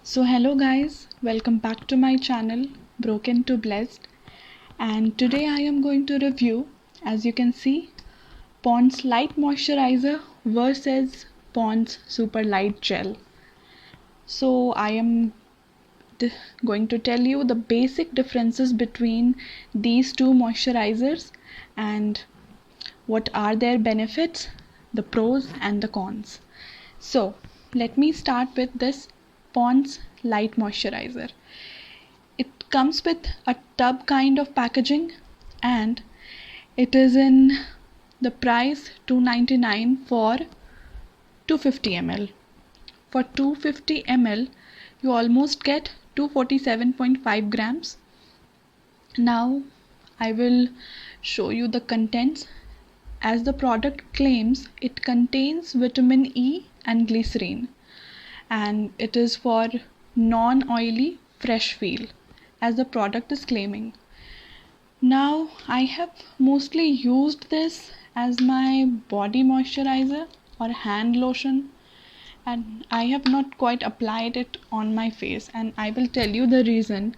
So hello guys, welcome back to my channel Broken to Blessed, and today I am going to review, as you can see, Pond's Light Moisturizer versus Pond's Super Light Gel. So I am going to tell you the basic differences between these two moisturizers and what are their benefits, the pros and the cons. So let me start with this Pond's Light Moisturizer. It comes with a tub kind of packaging, and it is in the price 299 for 250 ml. For 250 ml you almost get 247.5 grams. Now I will show you the contents. As the product claims, it contains vitamin E and glycerin, and it is for non-oily fresh feel, as the product is claiming. Now I have mostly used this as my body moisturizer or hand lotion, and I have not quite applied it on my face, and I will tell you the reason.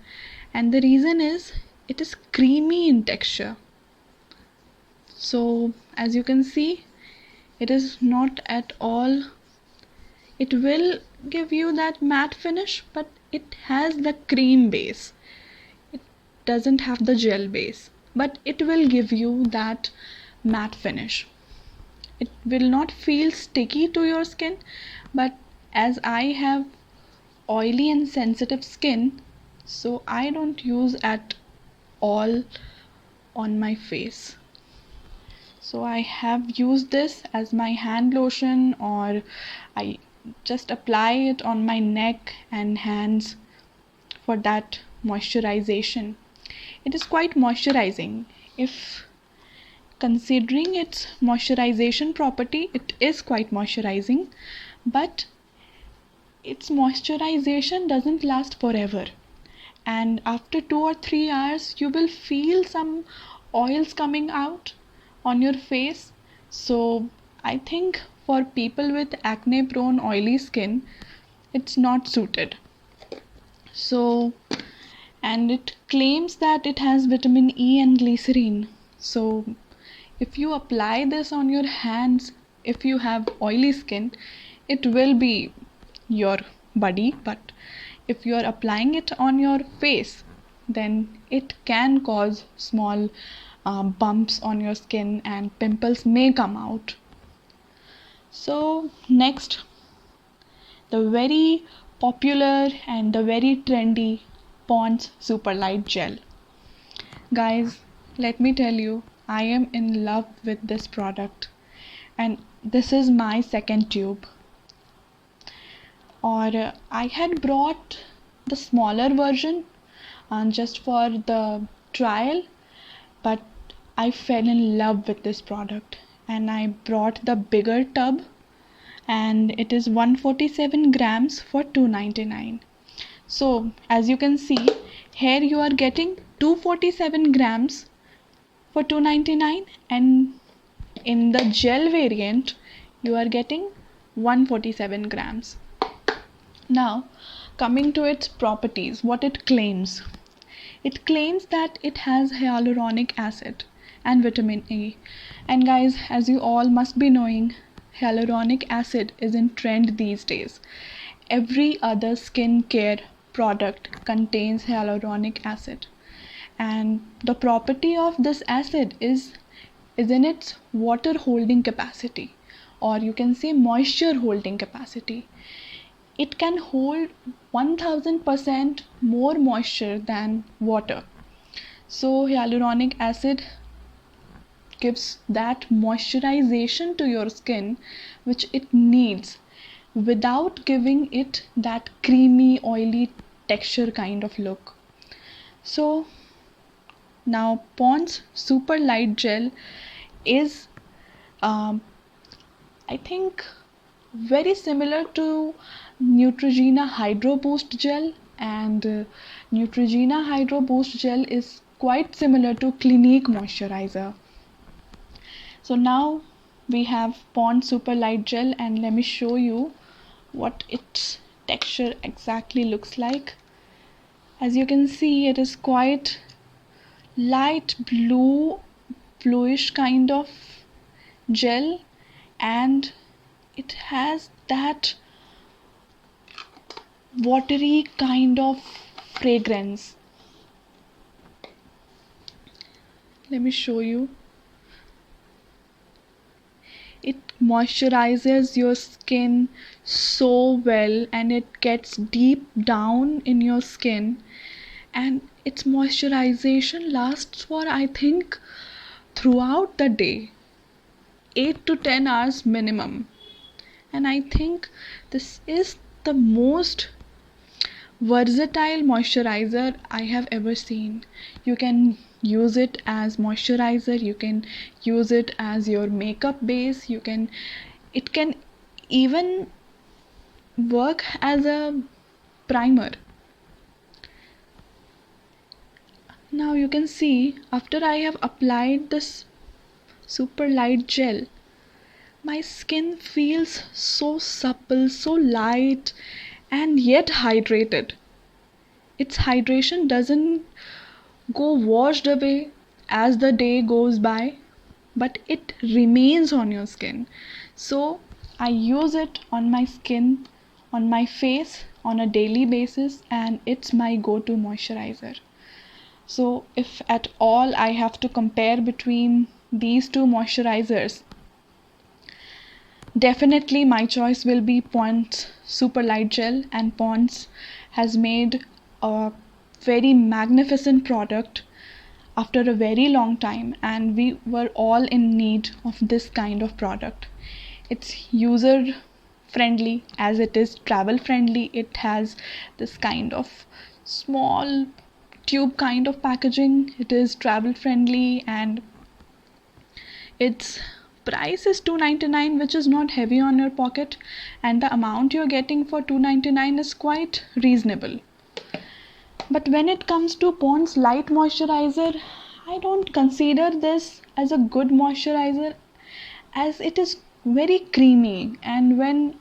And the reason is it is creamy in texture. So as you can see, it is not at all, it will give you that matte finish, but it has the cream base. It doesn't have the gel base, but it will give you that matte finish. It will not feel sticky to your skin, but as I have oily and sensitive skin, so I don't use at all on my face. So I have used this as my hand lotion, or I just apply it on my neck and hands for that moisturization. It is quite moisturizing. If considering its moisturization property, it is quite moisturizing, but its moisturization doesn't last forever, and after 2 or 3 hours you will feel some oils coming out on your face. So I think for people with acne prone oily skin, it's not suited. So, and it claims that it has vitamin E and glycerin. So if you apply this on your hands, if you have oily skin, it will be your buddy, but if you are applying it on your face, then it can cause small bumps on your skin and pimples may come out. So next, the very popular and the very trendy Pond's Super Light Gel. Guys, let me tell you, I am in love with this product, and this is my second tube. Or I had brought the smaller version just for the trial, but I fell in love with this product and I brought the bigger tub, and it is 147 grams for 299. So as you can see here, you are getting 247 grams for 299, and in the gel variant you are getting 147 grams. Now coming to its properties, what it claims. It claims that it has hyaluronic acid and vitamin E. And guys, as you all must be knowing, hyaluronic acid is in trend these days. Every other skincare product contains hyaluronic acid. And the property of this acid is in its water holding capacity, or you can say moisture holding capacity. It can hold 1000% more moisture than water. So hyaluronic acid gives that moisturization to your skin which it needs, without giving it that creamy oily texture kind of look. So now Pond's Super Light Gel is I think very similar to Neutrogena Hydro Boost Gel, and Neutrogena Hydro Boost Gel is quite similar to Clinique Moisturizer. So now we have Pond Super Light Gel, and let me show you what its texture exactly looks like. As you can see, it is quite light bluish kind of gel, and it has that watery kind of fragrance. Let me show you. It moisturizes your skin so well, and it gets deep down in your skin, and its moisturization lasts for, I think, throughout the day, 8 to 10 hours minimum. And I think this is the most versatile moisturizer I have ever seen. You can use it as moisturizer, you can use it as your makeup base, it can even work as a primer. Now you can see, after I have applied this super light gel, my skin feels so supple, so light, and yet hydrated. Its hydration doesn't go washed away as the day goes by, but it remains on your skin. So I use it on my skin, on my face on a daily basis, and it's my go-to moisturizer. So if at all I have to compare between these two moisturizers, definitely my choice will be Pond's Super Light Gel, and Pond's has made a very magnificent product after a very long time, and we were all in need of this kind of product. It's user friendly as it is travel friendly. It has this kind of small tube kind of packaging. It is travel friendly, and its price is $2.99, which is not heavy on your pocket, and the amount you're getting for $2.99 is quite reasonable. But when it comes to Pond's Light Moisturizer, I don't consider this as a good moisturizer, as it is very creamy, and when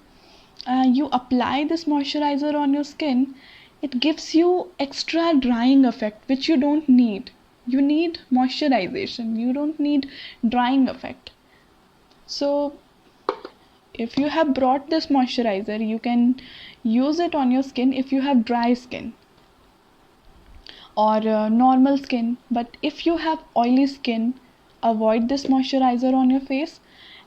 you apply this moisturizer on your skin, it gives you extra drying effect, which you don't need. You need moisturization, you don't need drying effect. So if you have brought this moisturizer, you can use it on your skin if you have dry skin or normal skin. But if you have oily skin, avoid this moisturizer on your face.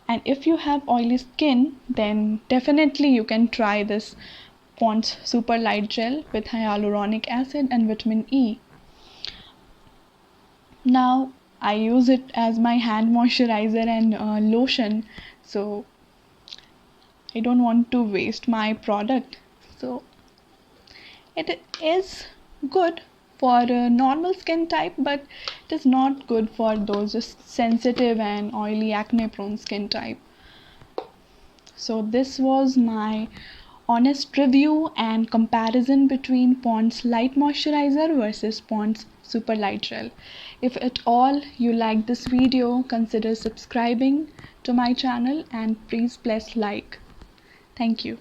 And if you have oily skin, then definitely you can try this Pond's Super Light Gel with hyaluronic acid and vitamin E. Now I use it as my hand moisturizer and lotion, so I don't want to waste my product. So it is good for a normal skin type, but it is not good for those just sensitive and oily acne prone skin type. So this was my honest review and comparison between Pond's Light Moisturizer versus Pond's Super Light Gel. If at all you like this video, consider subscribing to my channel and please press like. Thank you.